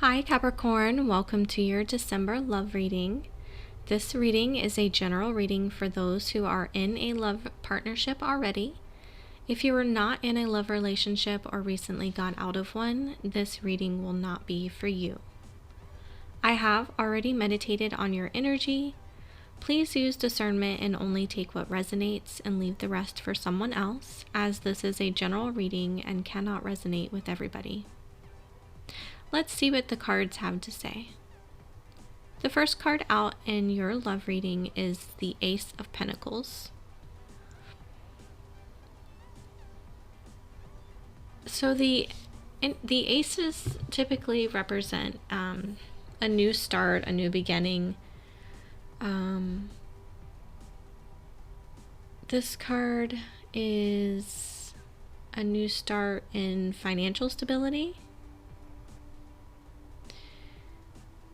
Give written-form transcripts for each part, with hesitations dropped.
Hi Capricorn, welcome to your December love reading. This reading is a general reading for those who are in a love partnership already. If you are not in a love relationship or recently got out of one, this reading will not be for you. I have already meditated on your energy. Please use discernment and only take what resonates and leave the rest for someone else, as this is a general reading and cannot resonate with everybody. Let's see what the cards have to say. The first card out in your love reading is the Ace of Pentacles. So the aces typically represent a new start, a new beginning. This card is a new start in financial stability.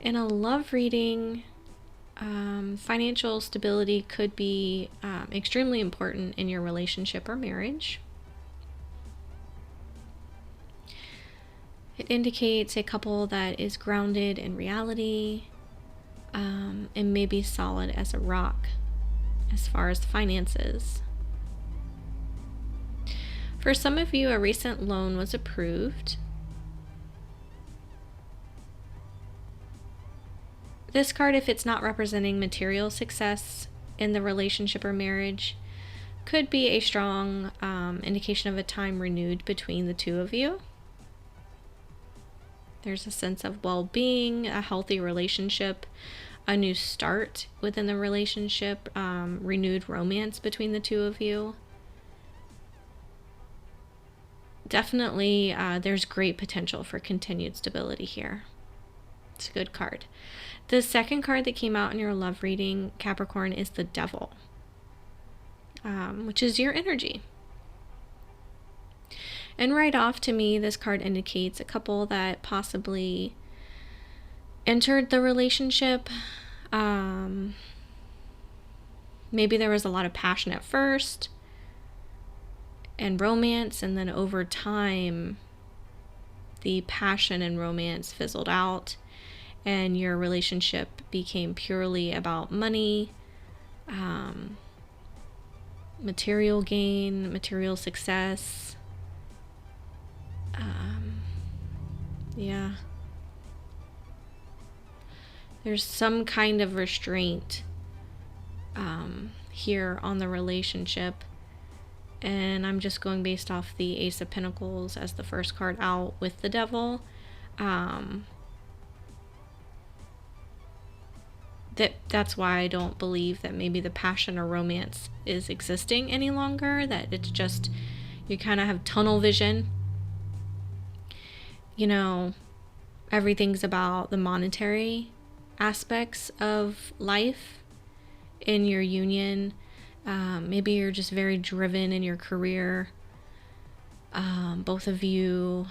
In a love reading, financial stability could be extremely important in your relationship or marriage. It indicates a couple that is grounded in reality and may be solid as a rock as far as finances. For some of you, a recent loan was approved. This card, if it's not representing material success in the relationship or marriage, could be a strong indication of a time renewed between the two of you. There's a sense of well-being, a healthy relationship, a new start within the relationship, renewed romance between the two of you. Definitely, there's great potential for continued stability here. It's a good card. The second card that came out in your love reading, Capricorn, is the Devil, which is your energy. And right off, to me, this card indicates a couple that possibly entered the relationship. Maybe there was a lot of passion at first and romance, and then over time, the passion and romance fizzled out, and your relationship became purely about money, material gain, material success. Yeah. There's some kind of restraint here on the relationship. And I'm just going based off the Ace of Pentacles as the first card out with the Devil. That's why I don't believe that maybe the passion or romance is existing any longer, that it's just, you kind of have tunnel vision. You know, everything's about the monetary aspects of life in your union. Maybe you're just very driven in your career. Both of you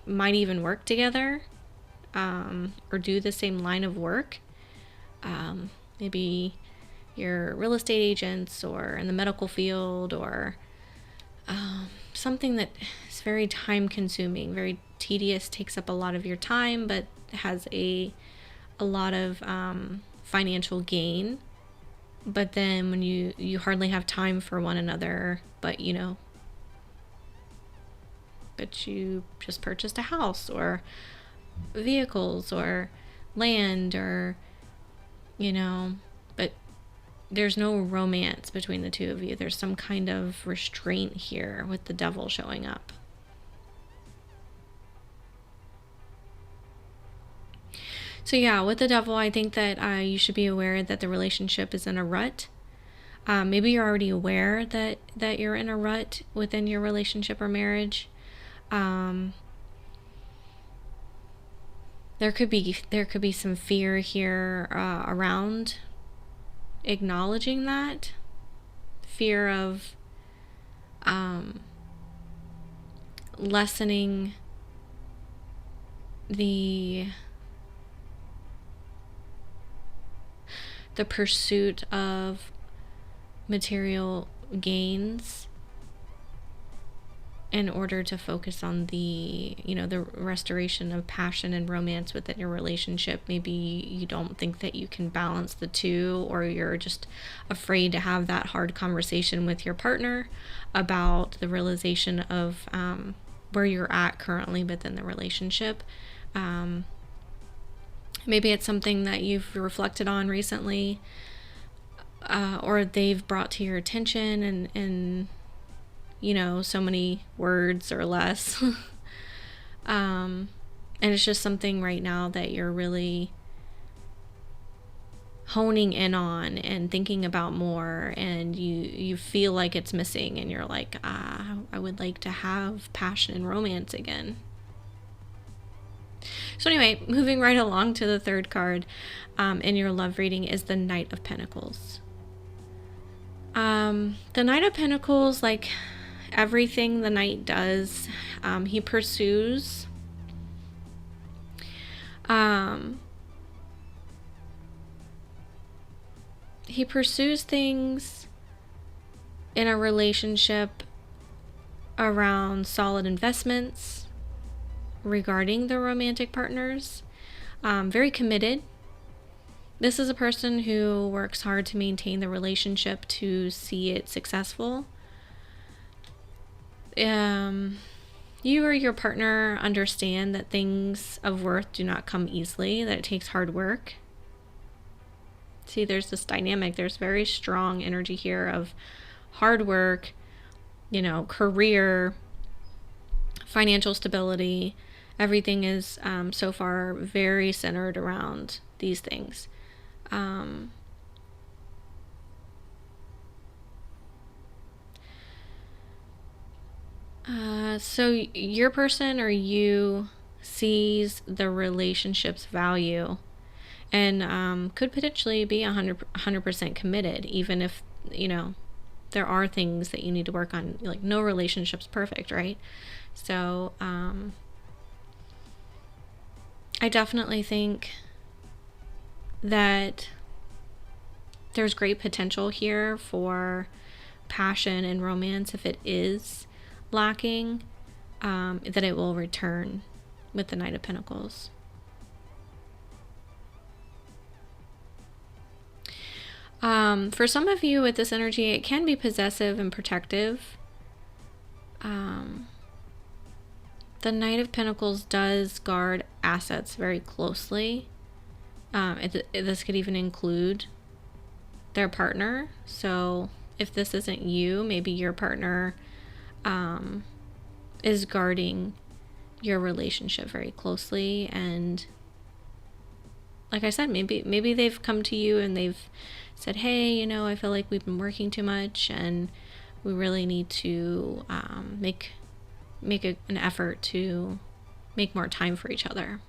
might even work together, or do the same line of work. Maybe you're real estate agents or in the medical field, or something that is very time consuming, very tedious, takes up a lot of your time, but has a lot of financial gain. But then when you hardly have time for one another, but you just purchased a house or vehicles or land, or but there's no romance between the two of you. There's some kind of restraint here with the Devil showing up. So yeah, with the Devil, I think that you should be aware that the relationship is in a rut. Maybe you're already aware that you're in a rut within your relationship or marriage. There could be some fear here around acknowledging that fear of lessening the pursuit of material gains in order to focus on the, the restoration of passion and romance within your relationship. Maybe you don't think that you can balance the two, or you're just afraid to have that hard conversation with your partner about the realization of where you're at currently within the relationship. Maybe it's something that you've reflected on recently, or they've brought to your attention and so many words or less. And it's just something right now that you're really honing in on and thinking about more, and you feel like it's missing, and you're like, I would like to have passion and romance again. So anyway, moving right along to the third card in your love reading is the Knight of Pentacles. The Knight of Pentacles, like everything the Knight does, he pursues things in a relationship around solid investments regarding the romantic partners. Very committed. This is a person who works hard to maintain the relationship to see it successful. You or your partner understand that things of worth do not come easily, that it takes hard work. See, there's this dynamic. There's very strong energy here of hard work, career, financial stability. Everything is so far very centered around these things. So your person or you sees the relationship's value and could potentially be 100% committed, even if, there are things that you need to work on. Like, no relationship's perfect, right? So I definitely think that there's great potential here for passion and romance. If it is lacking, that it will return with the Knight of Pentacles. For some of you with this energy, it can be possessive and protective. The Knight of Pentacles does guard assets very closely. This could even include their partner. So if this isn't you, maybe your partner is guarding your relationship very closely. And like I said, maybe they've come to you and they've said, hey, I feel like we've been working too much and we really need to make an effort to make more time for each other.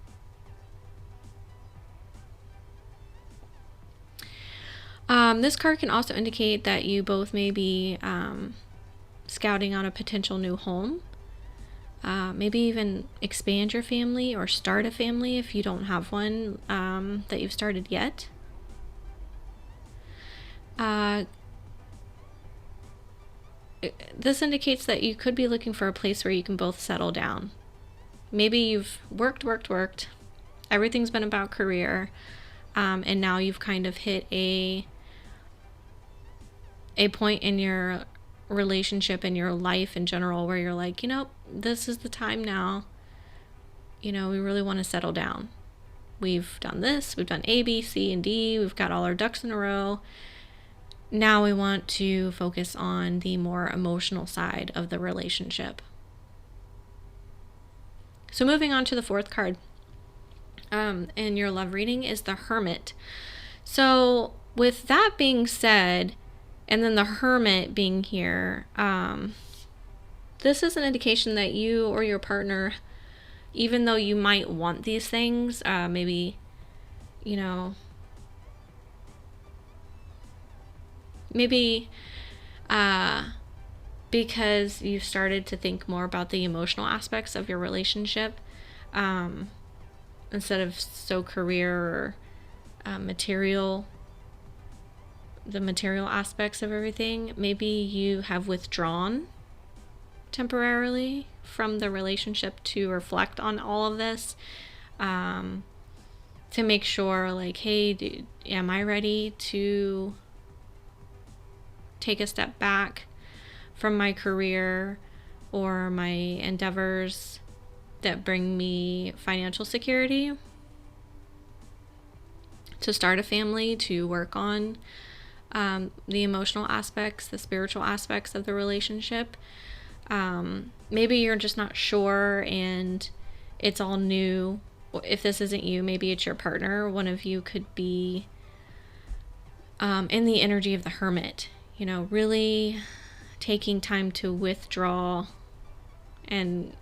This card can also indicate that you both may be scouting out a potential new home. Maybe even expand your family or start a family if you don't have one that you've started yet. This indicates that you could be looking for a place where you can both settle down. Maybe you've worked. Everything's been about career. And now you've kind of hit a point in your relationship and your life in general where you're like, this is the time now. We really want to settle down. We've done this, we've done A, B, C, and D. We've got all our ducks in a row. Now we want to focus on the more emotional side of the relationship. So moving on to the fourth card in your love reading is the Hermit. So with that being said, and then the Hermit being here, this is an indication that you or your partner, even though you might want these things, maybe, because you've started to think more about the emotional aspects of your relationship, instead of so career or material, the material aspects of everything, maybe you have withdrawn temporarily from the relationship to reflect on all of this, to make sure, like, hey, dude, am I ready to take a step back from my career or my endeavors that bring me financial security, to start a family, to work on the emotional aspects, the spiritual aspects of the relationship. Maybe you're just not sure and it's all new. If this isn't you, maybe it's your partner. One of you could be in the energy of the hermit, you know, really taking time to withdraw and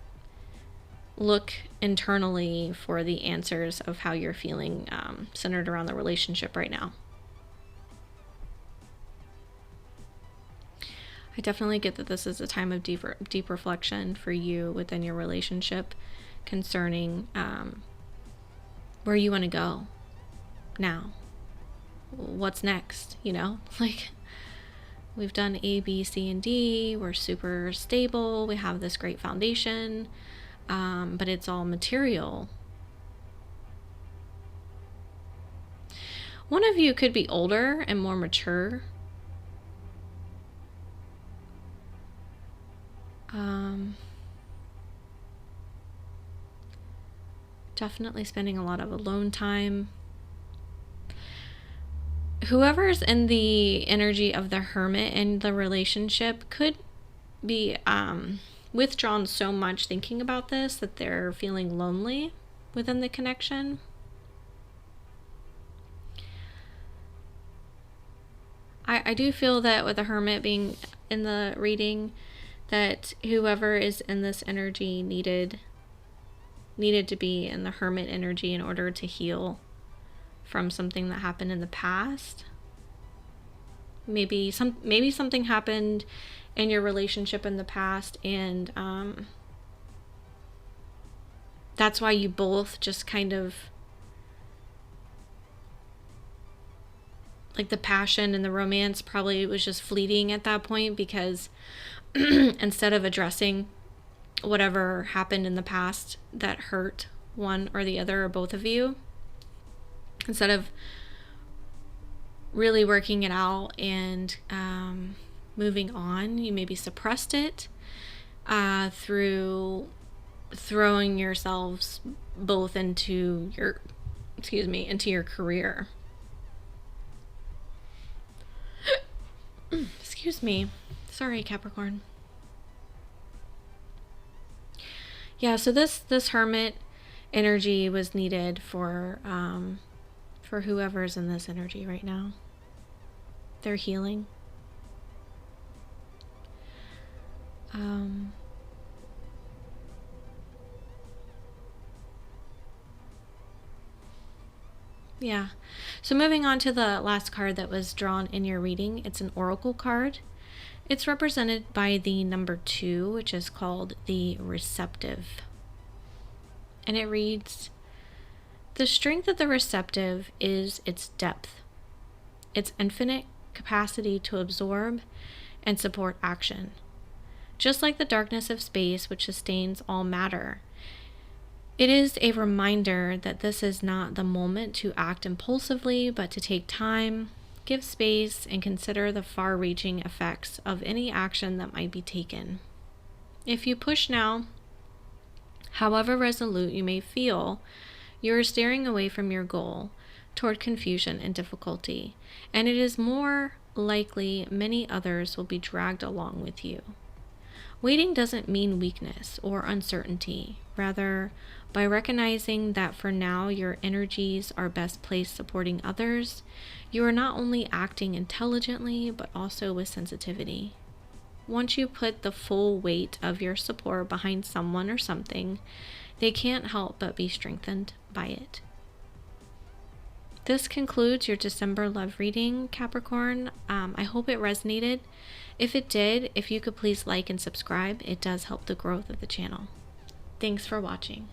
look internally for the answers of how you're feeling, centered around the relationship right now. I definitely get that this is a time of deep reflection for you within your relationship concerning where you want to go now. What's next, you know? Like, we've done A, B, C, and D. We're super stable. We have this great foundation, but it's all material. One of you could be older and more mature. Definitely spending a lot of alone time. Whoever's in the energy of the hermit in the relationship could be withdrawn so much thinking about this that they're feeling lonely within the connection. I do feel that with the hermit being in the reading, that whoever is in this energy needed to be in the hermit energy in order to heal from something that happened in the past. Maybe something happened in your relationship in the past, and that's why you both just kind of, like, the passion and the romance probably was just fleeting at that point, because instead of addressing whatever happened in the past that hurt one or the other or both of you, instead of really working it out and moving on, you maybe suppressed it through throwing yourselves both into your career. Excuse me. Sorry, Capricorn. Yeah, so this hermit energy was needed for whoever's in this energy right now. They're healing. Yeah. So moving on to the last card that was drawn in your reading, it's an oracle card. It's represented by the number 2, which is called the receptive. And it reads, "The strength of the receptive is its depth, its infinite capacity to absorb and support action. Just like the darkness of space which sustains all matter, it is a reminder that this is not the moment to act impulsively, but to take time, give space, and consider the far-reaching effects of any action that might be taken. If you push now, however resolute you may feel, you are steering away from your goal toward confusion and difficulty, and it is more likely many others will be dragged along with you. Waiting doesn't mean weakness or uncertainty. Rather, by recognizing that for now your energies are best placed supporting others, you are not only acting intelligently, but also with sensitivity. Once you put the full weight of your support behind someone or something, they can't help but be strengthened by it." This concludes your December love reading, Capricorn. I hope it resonated. If it did, if you could please like and subscribe, it does help the growth of the channel. Thanks for watching.